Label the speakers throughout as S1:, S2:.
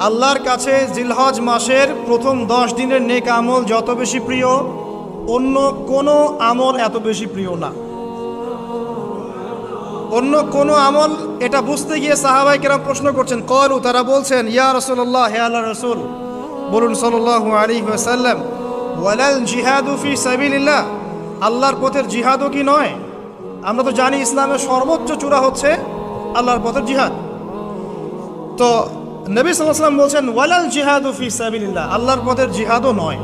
S1: আল্লাহর কাছে জিলহজ মাসের প্রথম 10 দিনের নেক আমল যত বেশি প্রিয়, অন্য কোনো আমল এত বেশি প্রিয় না। অন্য কোনো আমল, এটা বুঝতে গিয়ে সাহাবায়ে কেরাম প্রশ্ন করছেন, ক্বালু, তারা বলছেন, ইয়া রাসূলুল্লাহ, হে আল্লাহর রাসূল, বলুন সাল্লাল্লাহু আলাইহি ওয়াসাল্লাম, ওয়ালাল জিহাদু ফি সাবিলিল্লাহ, আল্লাহর পথের জিহাদও কি নয়? আমরা তো জানি ইসলামের সর্বোচ্চ চূড়া হচ্ছে আল্লাহর পথের জিহাদ। তো নবী সাল্লাল্লাহু আলাইহি ওয়াসাল্লাম বলছেন, ওয়ালাল জিহাদু ফি সাবিলিল্লাহ, আল্লাহর পথের জিহাদও নয়,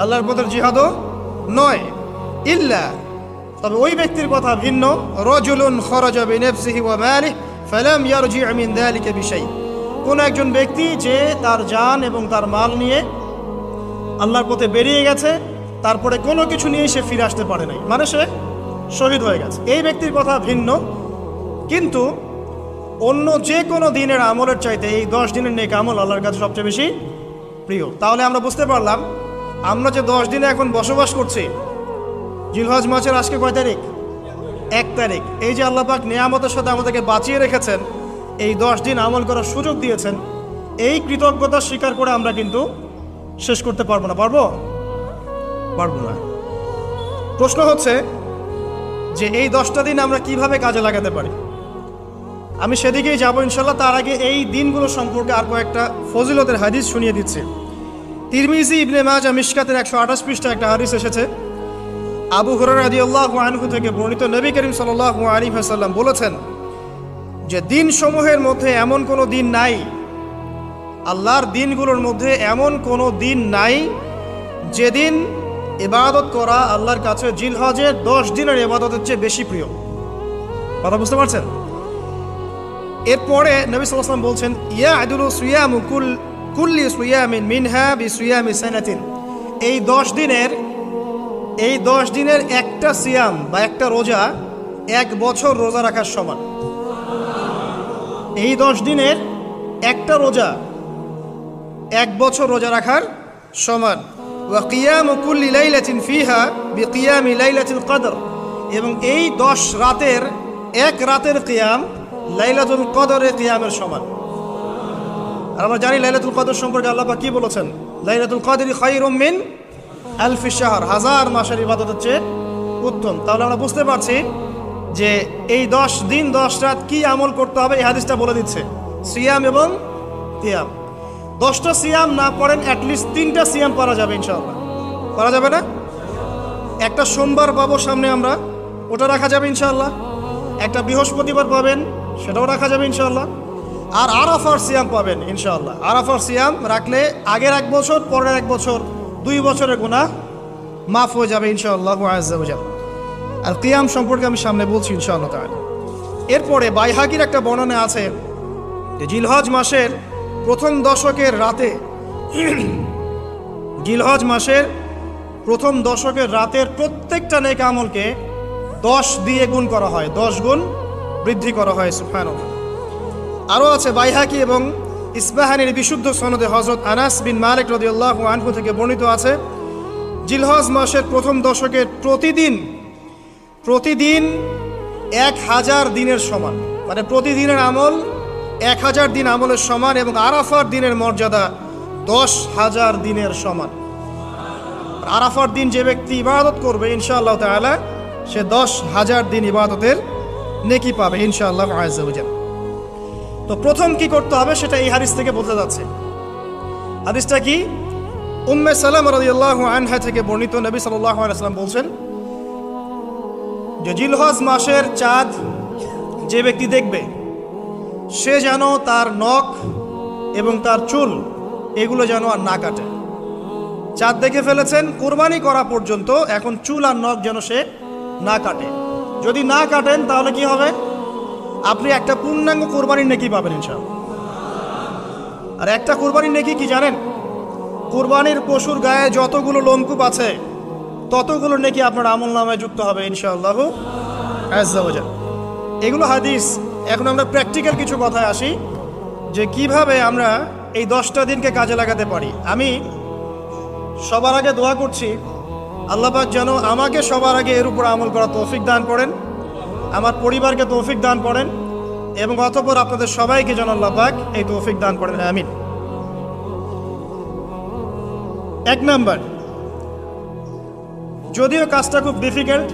S1: আল্লাহর পথের জিহাদও নয়, ইল্লা, তবে ওই ব্যক্তির কথা ভিন্ন, রাজুলুন খারাজা বিনাফসিহি ওয়া মালিহি ফালাম ইয়ারজি মিন যালিকা বিশাই, কোন একজন ব্যক্তি যে তার জান এবং তার মাল নিয়ে আল্লাহর পথে বেরিয়ে গেছে, তারপরে কোনো কিছু নিয়ে সে ফিরে আসতে পারে নাই, মানে সে শহীদ হয়ে গেছে, এই ব্যক্তির কথা ভিন্ন। কিন্তু অন্য যে কোনো দিনের আমলের চাইতে এই 10 দিনের নেক আমল আল্লাহর কাছে সবচেয়ে বেশি প্রিয়। তাহলে আমরা বুঝতে পারলাম, আমরা যে 10 দিনে এখন বসবাস করছি, জিলহজ মাসের আজকে কয় তারিখ? 1 তারিখ। এই যে আল্লাহ পাক নিয়ামতের সাথে আমাদেরকে বাঁচিয়ে রেখেছেন, এই 10 দিন আমল করার সুযোগ দিয়েছেন, এই কৃতজ্ঞতা স্বীকার করে আমরা কিন্তু শেষ করতে পারবো না। পারবো না। প্রশ্ন হচ্ছে যে এই 10টা দিন আমরা কিভাবে কাজে লাগাতে পারি। আমি সেদিকেই যাবো ইনশাল্লাহ। তার আগে এই দিনগুলো সম্পর্কে আর কয়েকটা ফজিলতের হাদিস শুনিয়ে দিচ্ছে। তিরমিজি, ইবনে মাজাহ, মিশকাতের 128 পৃষ্ঠা একটা হাদিস এসেছে। আবু হুরায়রা রাদিয়াল্লাহু আনহু থেকে বর্ণিত, নবী করিম সাল্লাল্লাহু আলাইহি ওয়াসাল্লাম বলেছেন যে দিনসমূহের মধ্যে এমন কোনো দিন নাই, আল্লাহর দিনগুলোর মধ্যে এমন কোনো দিন নাই যেদিন ইবাদত করা আল্লাহর কাছে জিলহজের 10 দিনের ইবাদতের চেয়ে বেশি প্রিয়। কথা বুঝতে পারছেন? এরপরে নবী সাল্লাল্লাহু আলাইহি ওয়াসাল্লাম বলছেন, ইয়াদুলু সিয়ামু কুল্লি সিয়ামিন মিনহা বিসিয়ামি সানাতিন, এই 10 দিনের একটা সিয়াম বা একটা রোজা 1 বছর রোজা রাখার সমান। এই 10 দিনের একটা রোজা 1 বছর রোজা রাখার সমান। ওয়া কিয়ামু কুল্লি লাইলাতিন ফিহা বিকিয়ামি লাইলাতুল কদর, এবং এই 10 রাতের এক রাতের কিয়াম লাইলাতুল কদরের কিয়ামের সমান। আর আমরা জানি লাইলাতুল কদর সম্পর্কে আল্লাহ পাক কি বলেছেন, লাইলাতুল কদরি খায়রুম মিন আলফি শাহর, 1000 মাসের ইবাদতের চেয়ে উত্তম। তাহলে আমরা বুঝতে পারছি যে এই 10 দিন 10 রাত কি আমল করতে হবে, এই হাদিসটা বলে দিচ্ছে, সিয়াম এবং কিয়াম। 10টা সিয়াম না পড়েন, অ্যাটলিস্ট 3টা সিয়াম পড়া যাবে ইনশাআল্লাহ। পড়া যাবে না? একটা সোমবার পাবো সামনে আমরা, ওটা রাখা যাবে ইনশাআল্লাহ। একটা বৃহস্পতিবার পাবেন, সেটাও রাখা যাবে ইনশাআল্লাহ। আর আরাফার সিয়াম পাবেন ইনশাআল্লাহ। আরাফার সিয়াম রাখলে আগের 1 বছর, পরের 1 বছর, 2 বছরের গুনাহ মাফ হয়ে যাবে ইনশাআল্লাহ আযজা ওয়া জাল। আর কিয়াম সম্পর্কে আমি সামনে বলছি ইনশাআল্লাহ তাআলা। এরপরে বাইহাকির একটা বর্ণনা আছে যে জিলহজ মাসের প্রথম দশকের রাতে, জিলহজ মাসের প্রথম দশকের রাতের প্রত্যেকটা নেক আমলকে 10 দিয়ে গুণ করা হয়, 10 গুণ বৃদ্ধি করা হয়। সুবহানাল্লাহ। আরও আছে বাইহাকি এবং ইসবাহানির বিশুদ্ধ সনদে হযরত আনাস বিন মালিক রাদিয়াল্লাহু আনহু থেকে বর্ণিত আছে, জিলহজ মাসের প্রথম দশকের প্রতিদিন 1000 দিনের সমান, মানে প্রতিদিনের আমল 1000 দিন আমলের সমান, এবং আরাফার দিনের মর্যাদা 10,000 দিনের সমান। আরাফার দিন যে ব্যক্তি ইবাদত করবে ইনশাআল্লাহ তাআলা, সে 10,000 দিন ইবাদতের নেকি পাবে ইনশাআল্লাহ আযজা ওয়া জাল। তো প্রথম কি করতে হবে সেটা এই হাদিস থেকে বোঝা যাচ্ছে। হাদিসটা কি? উম্মে সালামা রাদিয়াল্লাহু আনহা থেকে বর্ণিত, নবী সাল্লাল্লাহু আলাইহি ওয়াসাল্লাম বলছেন যে জিলহজ মাসের চাঁদ যে ব্যক্তি দেখবে, সে যেন তার নখ এবং তার চুল এগুলো যেন আর না কাটে। চাঁদ দেখে ফেলেছেন, কুরবানি করা পর্যন্ত এখন চুল আর নখ যেন সে না কাটে। যদি না কাটেন তাহলে কি হবে? আপনি একটা পূর্ণাঙ্গ কুরবানির নেকি পাবেন ইনশাআল্লাহ। আর একটা কুরবানির নেকি কি জানেন? কুরবানির পশুর গায়ে যতগুলো লোমকূপ আছে ততগুলো নেকি আপনার আমল নামায় যুক্ত হবে ইনশাআল্লাহ আযজা ওয়া জাল। এগুলো হাদিস। এখন আমরা প্র্যাকটিক্যাল কিছু কথায় আসি যে কিভাবে আমরা এই 10টা দিনকে কাজে লাগাতে পারি। আমি সবার আগে দোয়া করছি, আল্লাহ পাক যেন আমাকে সবার আগে এর উপর আমল করা তৌফিক দান করেন, আমার পরিবারকে তৌফিক দান করেন, এবং অতঃপর আপনাদের সবাইকে যেন আল্লাহ পাক এই তৌফিক দান করেন, আমিন। 1 নাম্বার, যদিও কাজটা খুব ডিফিকাল্ট,